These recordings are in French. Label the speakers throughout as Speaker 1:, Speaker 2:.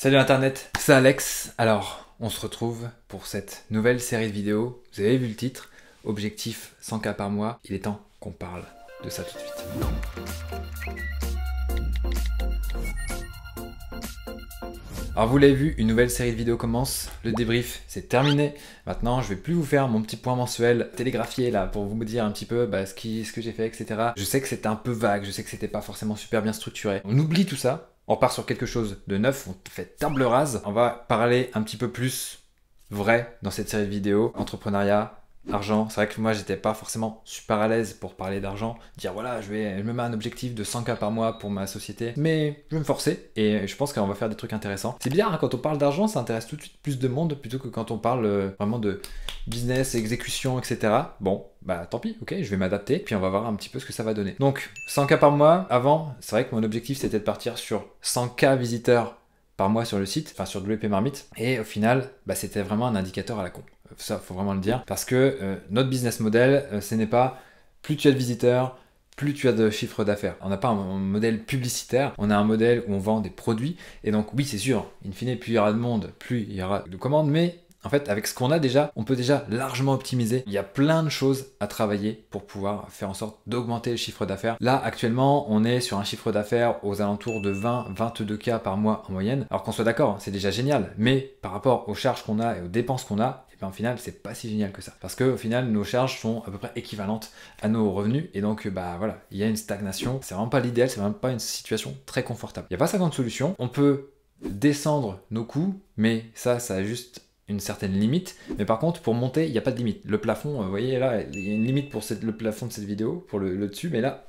Speaker 1: Salut Internet, c'est Alex. Alors, on se retrouve pour cette nouvelle série de vidéos. Vous avez vu le titre, objectif 100K par mois. Il est temps qu'on parle de ça tout de suite. Alors vous l'avez vu, une nouvelle série de vidéos commence, le débrief c'est terminé. Maintenant je vais plus vous faire mon petit point mensuel télégraphié là pour vous dire un petit peu ce que j'ai fait, etc. Je sais que c'était un peu vague, je sais que c'était pas forcément super bien structuré. On oublie tout ça, on repart sur quelque chose de neuf, on fait table rase. On va parler un petit peu plus vrai dans cette série de vidéos, entrepreneuriat, argent. C'est vrai que moi j'étais pas forcément super à l'aise pour parler d'argent, dire voilà je me mets un objectif de 100K par mois pour ma société, mais je vais me forcer et je pense qu'on va faire des trucs intéressants. C'est bien hein, quand on parle d'argent ça intéresse tout de suite plus de monde plutôt que quand on parle vraiment de business, exécution, etc. Bon bah tant pis, ok, je vais m'adapter puis on va voir un petit peu ce que ça va donner. Donc 100K par mois, avant c'est vrai que mon objectif c'était de partir sur 100K visiteurs par mois sur le site, enfin sur WP Marmite, et au final c'était vraiment un indicateur à la con. Ça, faut vraiment le dire, parce que notre business model, ce n'est pas plus tu as de visiteurs, plus tu as de chiffre d'affaires. On n'a pas un modèle publicitaire, on a un modèle où on vend des produits, et donc oui, c'est sûr, in fine, plus il y aura de monde, plus il y aura de commandes, mais en fait, avec ce qu'on a déjà, on peut déjà largement optimiser. Il y a plein de choses à travailler pour pouvoir faire en sorte d'augmenter le chiffre d'affaires. Là, actuellement, on est sur un chiffre d'affaires aux alentours de 20-22K par mois en moyenne. Alors qu'on soit d'accord, c'est déjà génial, mais par rapport aux charges qu'on a et aux dépenses qu'on a, au final, c'est pas si génial que ça. Parce que au final, nos charges sont à peu près équivalentes à nos revenus. Et donc, voilà, il y a une stagnation. C'est vraiment pas l'idéal, c'est vraiment pas une situation très confortable. Il n'y a pas 50 solutions. On peut descendre nos coûts, mais ça a juste une certaine limite. Mais par contre, pour monter, il n'y a pas de limite. Le plafond, vous voyez là, il y a une limite pour le plafond de cette vidéo, pour le dessus, mais là...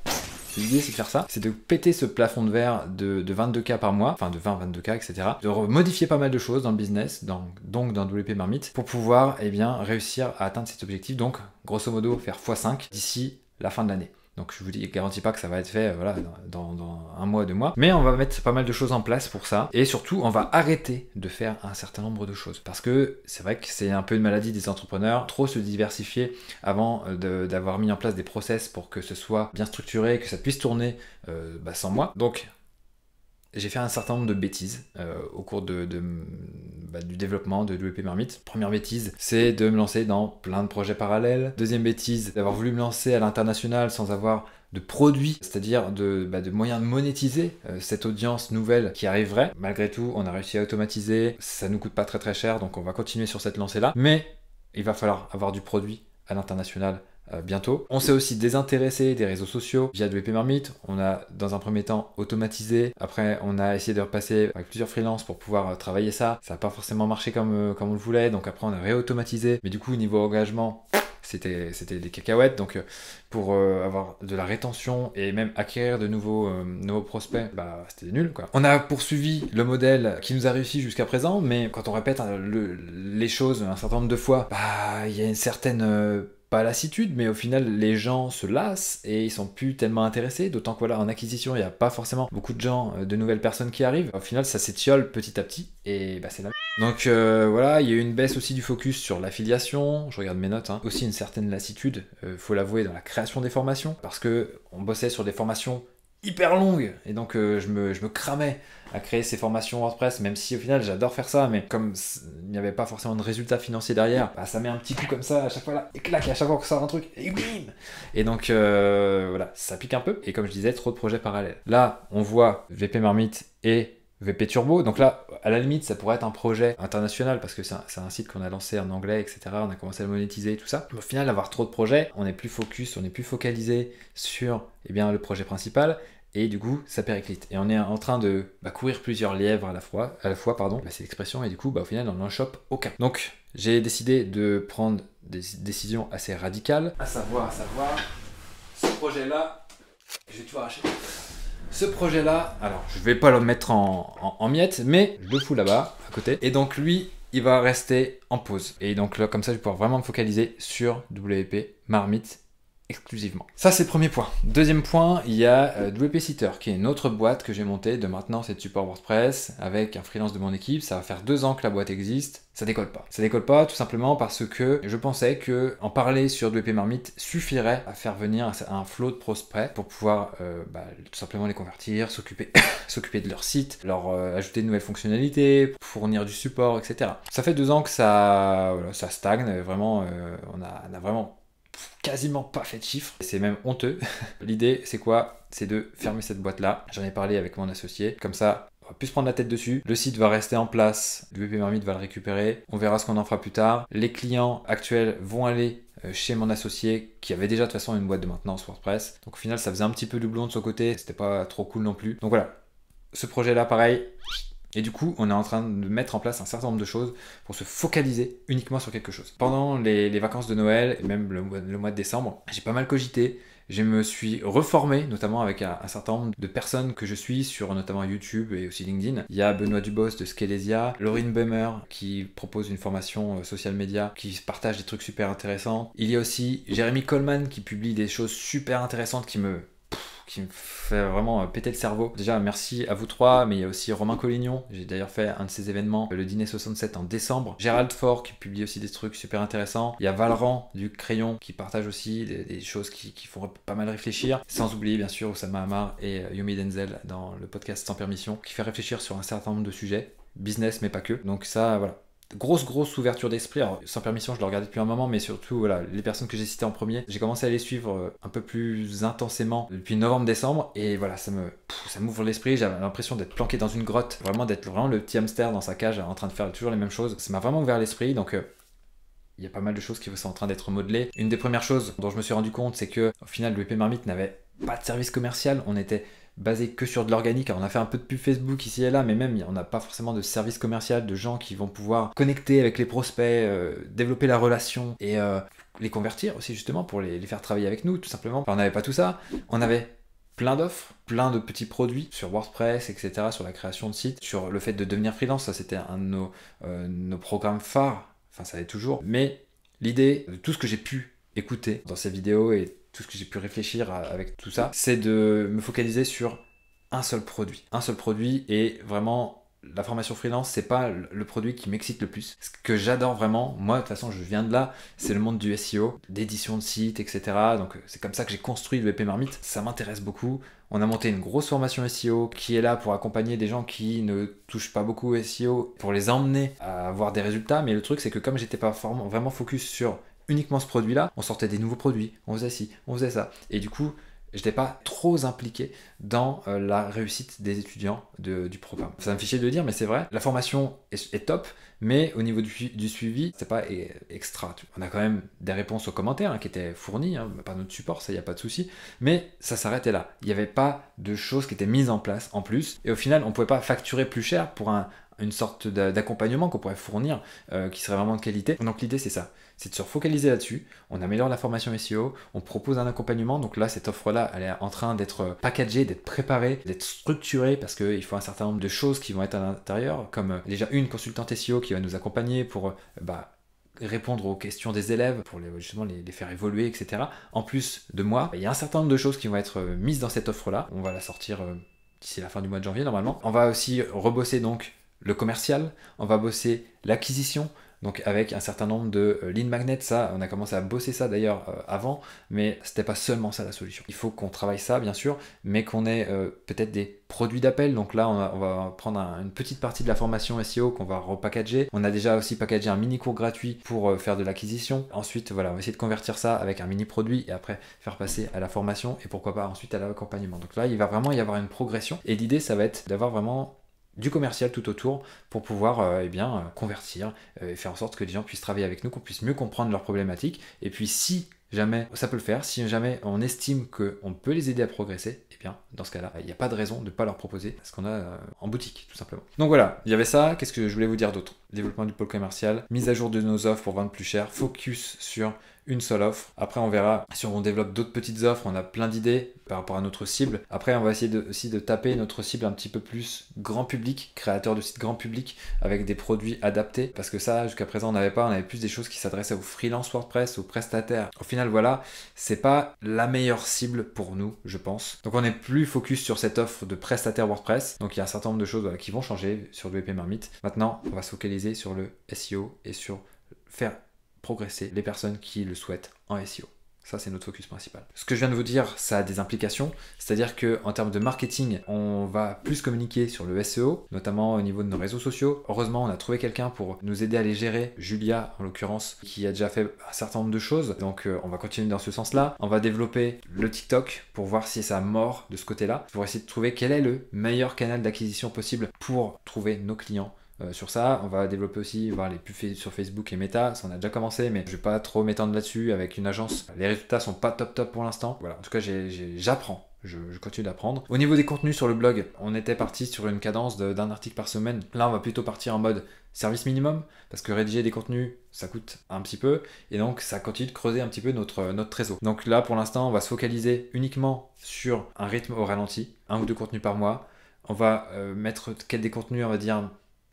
Speaker 1: L'idée c'est de faire ça, c'est de péter ce plafond de verre de 22K par mois, enfin de 20-22K, etc. De modifier pas mal de choses dans le business, donc dans WP Marmite, pour pouvoir réussir à atteindre cet objectif, donc grosso modo faire x5 d'ici la fin de l'année. Donc je vous garantis pas que ça va être fait voilà, dans un mois, 2 mois. Mais on va mettre pas mal de choses en place pour ça. Et surtout, on va arrêter de faire un certain nombre de choses. Parce que c'est vrai que c'est un peu une maladie des entrepreneurs. Trop se diversifier avant d'avoir mis en place des process pour que ce soit bien structuré, que ça puisse tourner sans moi. Donc j'ai fait un certain nombre de bêtises au cours du développement de WP Marmite. Première bêtise, c'est de me lancer dans plein de projets parallèles. Deuxième bêtise, d'avoir voulu me lancer à l'international sans avoir de produits, c'est-à-dire de moyens de monétiser cette audience nouvelle qui arriverait. Malgré tout, on a réussi à automatiser, ça nous coûte pas très très cher, donc on va continuer sur cette lancée-là. Mais il va falloir avoir du produit à l'international bientôt. On s'est aussi désintéressé des réseaux sociaux via WP Marmite. On a dans un premier temps automatisé. Après, on a essayé de repasser avec plusieurs freelances pour pouvoir travailler ça. Ça n'a pas forcément marché comme on le voulait. Donc après, on a réautomatisé. Mais du coup, au niveau engagement, c'était des cacahuètes. Donc pour avoir de la rétention et même acquérir de nouveaux prospects, c'était nul quoi. On a poursuivi le modèle qui nous a réussi jusqu'à présent, mais quand on répète les choses un certain nombre de fois, il y a une certaine pas lassitude, mais au final les gens se lassent et ils sont plus tellement intéressés, d'autant que voilà, en acquisition il n'y a pas forcément beaucoup de gens, de nouvelles personnes qui arrivent. Au final ça s'étiole petit à petit et c'est la même. Donc voilà, il y a eu une baisse aussi du focus sur l'affiliation, je regarde mes notes, hein. Aussi une certaine lassitude, faut l'avouer, dans la création des formations, parce que on bossait sur des formations hyper longues et donc je me cramais à créer ces formations WordPress, même si au final j'adore faire ça, mais comme il n'y avait pas forcément de résultats financiers derrière, ça met un petit coup comme ça à chaque fois là, et clac, à chaque fois qu'on sort un truc, et bim. Et donc voilà, ça pique un peu, et comme je disais, trop de projets parallèles. Là, on voit WP Marmite et WP Turbo, donc là, à la limite, ça pourrait être un projet international, parce que c'est un site qu'on a lancé en anglais, etc. On a commencé à le monétiser et tout ça. Mais au final, avoir trop de projets, on est plus focus, on est plus focalisé sur le projet principal, et du coup, ça périclite. Et on est en train de courir plusieurs lièvres à la fois, c'est l'expression, et du coup, au final, on n'en chope aucun. Donc, j'ai décidé de prendre des décisions assez radicales, à savoir, ce projet-là, je vais tout arracher. Ce projet-là, alors je vais pas le mettre en miettes, mais je le fous là-bas, à côté. Et donc lui, il va rester en pause. Et donc là, comme ça, je vais pouvoir vraiment me focaliser sur WP Marmite exclusivement. Ça, c'est le premier point. Deuxième point, il y a WP Sitter, qui est une autre boîte que j'ai montée de maintenance et de support WordPress avec un freelance de mon équipe. Ça va faire 2 ans que la boîte existe. Ça décolle pas. Ça décolle pas tout simplement parce que je pensais que en parler sur WP Marmite suffirait à faire venir un flot de prospects pour pouvoir tout simplement les convertir, s'occuper de leur site, leur ajouter de nouvelles fonctionnalités, fournir du support, etc. Ça fait 2 ans que ça stagne. Vraiment, on a vraiment quasiment pas fait de chiffres, c'est même honteux. L'idée c'est quoi? C'est de fermer cette boîte là. J'en ai parlé avec mon associé, comme ça on va plus se prendre la tête dessus. Le site va rester en place, WP Marmite va le récupérer, on verra ce qu'on en fera plus tard. Les clients actuels vont aller chez mon associé qui avait déjà de toute façon une boîte de maintenance WordPress. Donc au final ça faisait un petit peu doublon de son côté, c'était pas trop cool non plus. Donc voilà, ce projet là pareil. Et du coup, on est en train de mettre en place un certain nombre de choses pour se focaliser uniquement sur quelque chose. Pendant les vacances de Noël et même le mois de décembre, j'ai pas mal cogité. Je me suis reformé, notamment avec un certain nombre de personnes que je suis sur notamment YouTube et aussi LinkedIn. Il y a Benoît Dubos de Scalesia, Laurine Bummer qui propose une formation social media, qui partage des trucs super intéressants. Il y a aussi Jérémy Coleman qui publie des choses super intéressantes qui me fait vraiment péter le cerveau. Déjà, merci à vous trois, mais il y a aussi Romain Collignon. J'ai d'ailleurs fait un de ces événements, le Dîner 67 en décembre. Gérald Faure qui publie aussi des trucs super intéressants. Il y a Valran du Crayon qui partage aussi des choses qui font pas mal réfléchir. Sans oublier, bien sûr, Oussama Hamar et Yomi Denzel dans le podcast Sans Permission, qui fait réfléchir sur un certain nombre de sujets. Business, mais pas que. Donc ça, voilà. Grosse ouverture d'esprit. Alors, Sans Permission, je le regardais depuis un moment, mais surtout, voilà, les personnes que j'ai citées en premier, j'ai commencé à les suivre un peu plus intensément depuis novembre-décembre, et voilà, ça m'ouvre l'esprit. J'avais l'impression d'être planqué dans une grotte, d'être vraiment le petit hamster dans sa cage, en train de faire toujours les mêmes choses. Ça m'a vraiment ouvert l'esprit, donc il y a pas mal de choses qui sont en train d'être modelées. Une des premières choses dont je me suis rendu compte, c'est que au final, WP Marmite n'avait pas de service commercial. On était basé que sur de l'organique. Alors, on a fait un peu de pub Facebook ici et là, mais même on n'a pas forcément de service commercial, de gens qui vont pouvoir connecter avec les prospects, développer la relation et les convertir aussi justement pour les faire travailler avec nous tout simplement. Enfin, on n'avait pas tout ça. On avait plein d'offres, plein de petits produits sur WordPress, etc., sur la création de sites, sur le fait de devenir freelance. Ça, c'était un de nos programmes phares. Enfin, ça l'est toujours. Mais l'idée de tout ce que j'ai pu écouter dans ces vidéos et tout ce que j'ai pu réfléchir avec tout ça, c'est de me focaliser sur un seul produit. Un seul produit, et vraiment, la formation freelance, c'est pas le produit qui m'excite le plus. Ce que j'adore vraiment, moi de toute façon je viens de là, c'est le monde du SEO, d'édition de sites, etc. Donc c'est comme ça que j'ai construit le WP Marmite. Ça m'intéresse beaucoup. On a monté une grosse formation SEO qui est là pour accompagner des gens qui ne touchent pas beaucoup au SEO, pour les emmener à avoir des résultats. Mais le truc, c'est que comme j'étais pas vraiment focus sur uniquement ce produit-là, on sortait des nouveaux produits, on faisait ci, on faisait ça. Et du coup, je n'étais pas trop impliqué dans la réussite des étudiants du programme. Ça me fait chier de le dire, mais c'est vrai. La formation est top, mais au niveau du suivi, c'est pas extra. On a quand même des réponses aux commentaires qui étaient fournies par notre support, ça, il n'y a pas de souci. Mais ça s'arrêtait là. Il n'y avait pas de choses qui étaient mises en place en plus. Et au final, on ne pouvait pas facturer plus cher pour une sorte d'accompagnement qu'on pourrait fournir qui serait vraiment de qualité. Donc l'idée, c'est ça. C'est de se focaliser là-dessus. On améliore la formation SEO, on propose un accompagnement. Donc là, cette offre-là, elle est en train d'être packagée, d'être préparée, d'être structurée, parce qu'il faut un certain nombre de choses qui vont être à l'intérieur, comme déjà une consultante SEO qui va nous accompagner pour répondre aux questions des élèves, pour justement les faire évoluer, etc. En plus de moi, il y a un certain nombre de choses qui vont être mises dans cette offre-là. On va la sortir d'ici la fin du mois de janvier, normalement. On va aussi rebosser donc le commercial, on va bosser l'acquisition, donc avec un certain nombre de lead magnets. Ça, on a commencé à bosser ça d'ailleurs avant, mais c'était pas seulement ça la solution. Il faut qu'on travaille ça bien sûr, mais qu'on ait peut-être des produits d'appel. Donc là, on va prendre une petite partie de la formation SEO qu'on va repackager. On a déjà aussi packagé un mini cours gratuit pour faire de l'acquisition. Ensuite, voilà, on va essayer de convertir ça avec un mini produit et après faire passer à la formation et pourquoi pas ensuite à l'accompagnement. Donc là, il va vraiment y avoir une progression et l'idée, ça va être d'avoir vraiment du commercial tout autour pour pouvoir convertir et faire en sorte que les gens puissent travailler avec nous, qu'on puisse mieux comprendre leurs problématiques. Et puis si jamais ça peut le faire, si jamais on estime qu'on peut les aider à progresser, et bien dans ce cas-là, il n'y a pas de raison de ne pas leur proposer ce qu'on a en boutique, tout simplement. Donc voilà, il y avait ça. Qu'est-ce que je voulais vous dire d'autre? Développement du pôle commercial, mise à jour de nos offres pour vendre plus cher, focus sur une seule offre. Après, on verra si on développe d'autres petites offres. On a plein d'idées par rapport à notre cible. Après, on va essayer aussi de taper notre cible un petit peu plus grand public, créateur de sites grand public, avec des produits adaptés. Parce que ça, jusqu'à présent, on avait plus des choses qui s'adressaient aux freelance WordPress, aux prestataires. Au final, voilà, c'est pas la meilleure cible pour nous, je pense. Donc, on est plus focus sur cette offre de prestataire WordPress. Donc, il y a un certain nombre de choses qui vont changer sur le WP Marmite. Maintenant, on va se focaliser sur le SEO et sur faire progresser les personnes qui le souhaitent en SEO. Ça, c'est notre focus principal. Ce que je viens de vous dire, ça a des implications. C'est-à-dire qu'en termes de marketing, on va plus communiquer sur le SEO, notamment au niveau de nos réseaux sociaux. Heureusement, on a trouvé quelqu'un pour nous aider à les gérer, Julia en l'occurrence, qui a déjà fait un certain nombre de choses. Donc, on va continuer dans ce sens-là. On va développer le TikTok pour voir si ça mord de ce côté-là, pour essayer de trouver quel est le meilleur canal d'acquisition possible pour trouver nos clients. Sur ça, on va développer aussi voir les pubs sur Facebook et Meta, ça on a déjà commencé, mais je vais pas trop m'étendre là-dessus avec une agence. Les résultats sont pas top pour l'instant. Voilà, en tout cas j'apprends. Je continue d'apprendre. Au niveau des contenus sur le blog, on était parti sur une cadence d'un article par semaine. Là, on va plutôt partir en mode service minimum, parce que rédiger des contenus, ça coûte un petit peu, et donc ça continue de creuser un petit peu notre réseau. Donc là, pour l'instant, on va se focaliser uniquement sur un rythme au ralenti, 1 ou 2 contenus par mois. On va mettre des contenus, on va dire,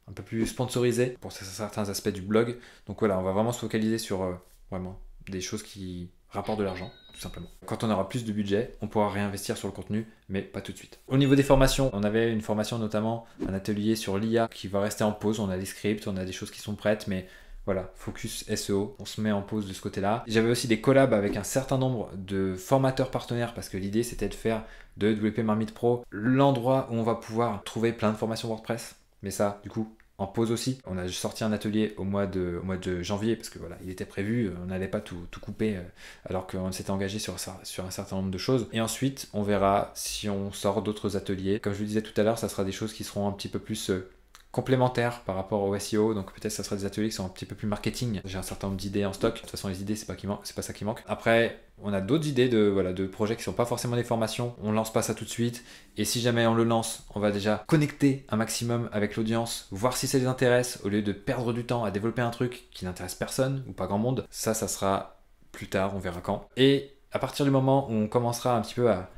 Speaker 1: un peu plus sponsorisé pour certains aspects du blog. Donc voilà, on va vraiment se focaliser sur vraiment des choses qui rapportent de l'argent, tout simplement. Quand on aura plus de budget, on pourra réinvestir sur le contenu, mais pas tout de suite. Au niveau des formations, on avait une formation notamment, un atelier sur l'IA qui va rester en pause. On a des scripts, on a des choses qui sont prêtes, mais voilà, focus SEO, on se met en pause de ce côté-là. J'avais aussi des collabs avec un certain nombre de formateurs partenaires parce que l'idée c'était de faire de WP Marmite Pro l'endroit où on va pouvoir trouver plein de formations WordPress. Mais ça, du coup, en pause aussi. On a sorti un atelier au mois de janvier parce que voilà, il était prévu, on n'allait pas tout couper alors qu'on s'était engagé sur un certain nombre de choses. Et ensuite, on verra si on sort d'autres ateliers. Comme je vous disais tout à l'heure, ça sera des choses qui seront un petit peu plus complémentaires par rapport au SEO, donc peut-être ça sera des ateliers qui sont un petit peu plus marketing. J'ai un certain nombre d'idées en stock. De toute façon, les idées, c'est pas ça qui manque. Après, on a d'autres idées de projets qui sont pas forcément des formations. On lance pas ça tout de suite. Et si jamais on le lance, on va déjà connecter un maximum avec l'audience, voir si ça les intéresse, au lieu de perdre du temps à développer un truc qui n'intéresse personne ou pas grand monde. Ça sera plus tard, on verra quand. Et à partir du moment où on commencera un petit peu à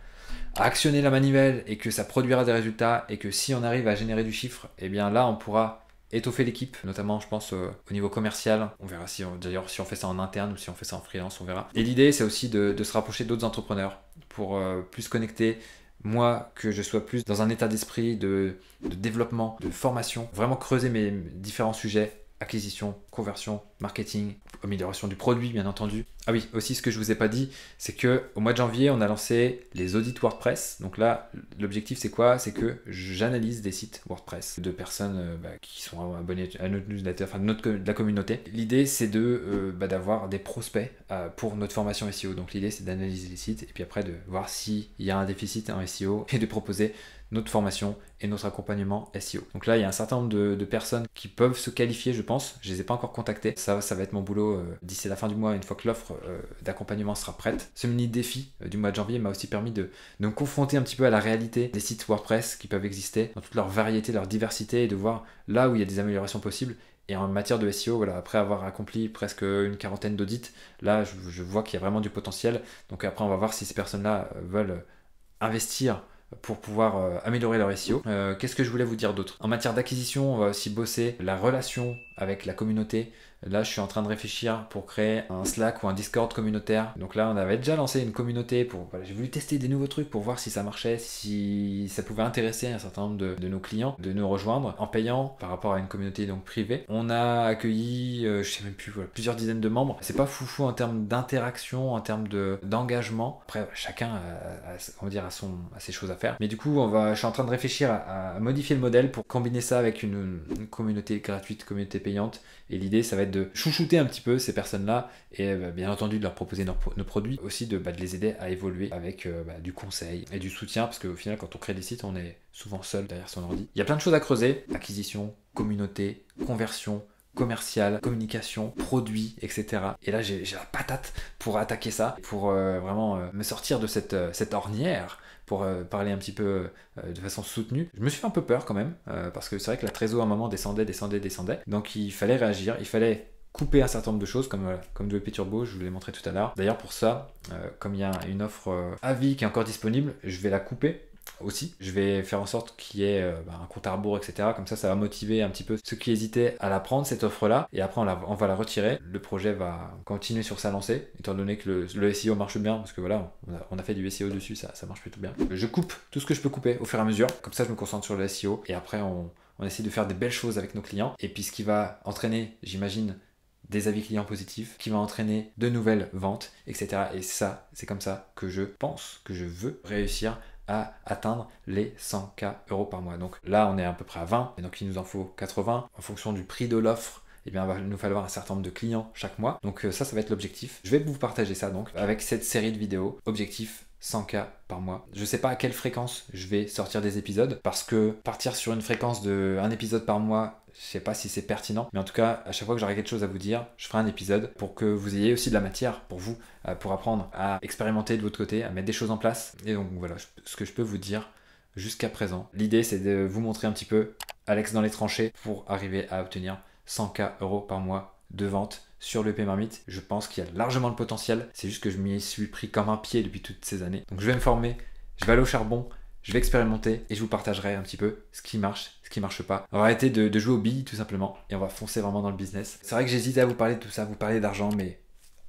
Speaker 1: actionner la manivelle et que ça produira des résultats et que si on arrive à générer du chiffre, et bien là on pourra étoffer l'équipe, notamment je pense au niveau commercial. On verra d'ailleurs si on fait ça en interne ou si on fait ça en freelance, on verra. Et l'idée c'est aussi de se rapprocher d'autres entrepreneurs pour plus connecter. Moi, que je sois plus dans un état d'esprit de développement, de formation, vraiment creuser mes différents sujets, acquisition, conversion, marketing, amélioration du produit bien entendu. Ah oui, aussi ce que je vous ai pas dit, c'est que au mois de janvier, on a lancé les audits WordPress. Donc là, l'objectif c'est quoi? C'est que j'analyse des sites WordPress de personnes qui sont abonnées à notre newsletter, enfin de la communauté. L'idée c'est d'avoir des prospects pour notre formation SEO. Donc l'idée c'est d'analyser les sites et puis après de voir s'il y a un déficit en SEO et de proposer notre formation et notre accompagnement SEO. Donc là, il y a un certain nombre de personnes qui peuvent se qualifier, je pense. Je les ai pas encore contactées. Ça va être mon boulot d'ici la fin du mois, une fois que l'offre d'accompagnement sera prête. Ce mini défi du mois de janvier m'a aussi permis de me confronter un petit peu à la réalité des sites WordPress qui peuvent exister dans toute leur variété, leur diversité et de voir là où il y a des améliorations possibles. Et en matière de SEO, voilà, après avoir accompli presque une quarantaine d'audits, là, je vois qu'il y a vraiment du potentiel. Donc après, on va voir si ces personnes-là veulent investir pour pouvoir améliorer leur SEO. Qu'est-ce que je voulais vous dire d'autre? En matière d'acquisition, on va aussi bosser la relation avec la communauté. Là, je suis en train de réfléchir pour créer un Slack ou un Discord communautaire. Donc là, on avait déjà lancé une communauté j'ai voulu tester des nouveaux trucs pour voir si ça marchait, si ça pouvait intéresser un certain nombre de nos clients de nous rejoindre en payant par rapport à une communauté donc privée. On a accueilli, je sais même plus, plusieurs dizaines de membres. C'est pas foufou en termes d'interaction, en termes d'engagement. Après, chacun a ses choses à faire. Mais du coup, je suis en train de réfléchir à modifier le modèle pour combiner ça avec une communauté gratuite, communauté payante. Et l'idée, ça va être de chouchouter un petit peu ces personnes-là et bien entendu de leur proposer nos produits, aussi de les aider à évoluer avec du conseil et du soutien, parce qu'au final, quand on crée des sites, on est souvent seul derrière son ordi. Il y a plein de choses à creuser: acquisition, communauté, conversion, commercial, communication, produits, etc. Et là, j'ai la patate pour attaquer ça, pour vraiment me sortir de cette ornière, pour parler un petit peu de façon soutenue. Je me suis fait un peu peur quand même, parce que c'est vrai que la trésor à un moment descendait. Donc il fallait réagir, il fallait couper un certain nombre de choses comme WP Turbo, je vous l'ai montré tout à l'heure. D'ailleurs pour ça, comme il y a une offre à vie qui est encore disponible, je vais la couper aussi. Je vais faire en sorte qu'il y ait un compte à rebours, etc. Comme ça va motiver un petit peu ceux qui hésitaient à la prendre, cette offre-là. Et après, on va la retirer. Le projet va continuer sur sa lancée, étant donné que le SEO marche bien, parce que voilà, on a fait du SEO dessus, ça marche plutôt bien. Je coupe tout ce que je peux couper au fur et à mesure. Comme ça, je me concentre sur le SEO. Et après, on essaie de faire des belles choses avec nos clients. Et puis, ce qui va entraîner, j'imagine, des avis clients positifs, qui va entraîner de nouvelles ventes, etc. Et ça, c'est comme ça que je pense, que je veux réussir à atteindre les 100K € par mois. Donc là, on est à peu près à 20, et donc il nous en faut 80. En fonction du prix de l'offre, eh bien, il va nous falloir un certain nombre de clients chaque mois. Donc ça va être l'objectif. Je vais vous partager ça donc avec cette série de vidéos. Objectif 100K par mois. Je sais pas à quelle fréquence je vais sortir des épisodes, parce que partir sur une fréquence de un épisode par mois, je sais pas si c'est pertinent, mais en tout cas, à chaque fois que j'aurai quelque chose à vous dire, je ferai un épisode pour que vous ayez aussi de la matière pour vous, pour apprendre à expérimenter de votre côté, à mettre des choses en place. Et donc voilà, ce que je peux vous dire jusqu'à présent. L'idée, c'est de vous montrer un petit peu Alex dans les tranchées pour arriver à obtenir 100K € par mois de vente sur le Marmite. Je pense qu'il y a largement le potentiel. C'est juste que je m'y suis pris comme un pied depuis toutes ces années. Donc je vais me former, je vais aller au charbon, je vais expérimenter et je vous partagerai un petit peu ce qui marche pas. On va arrêter de jouer aux billes tout simplement et on va foncer vraiment dans le business. C'est vrai que j'hésitais à vous parler de tout ça, vous parler d'argent, mais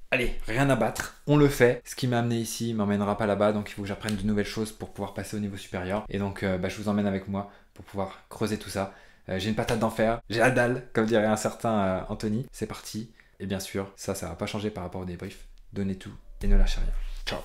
Speaker 1: allez, rien à battre, on le fait. Ce qui m'a amené ici m'emmènera pas là-bas, donc il faut que j'apprenne de nouvelles choses pour pouvoir passer au niveau supérieur. Et donc je vous emmène avec moi pour pouvoir creuser tout ça. J'ai une patate d'enfer, j'ai la dalle, comme dirait un certain Anthony. C'est parti. Et bien sûr, ça va pas changer par rapport au débrief. Donnez tout et ne lâchez rien. Ciao.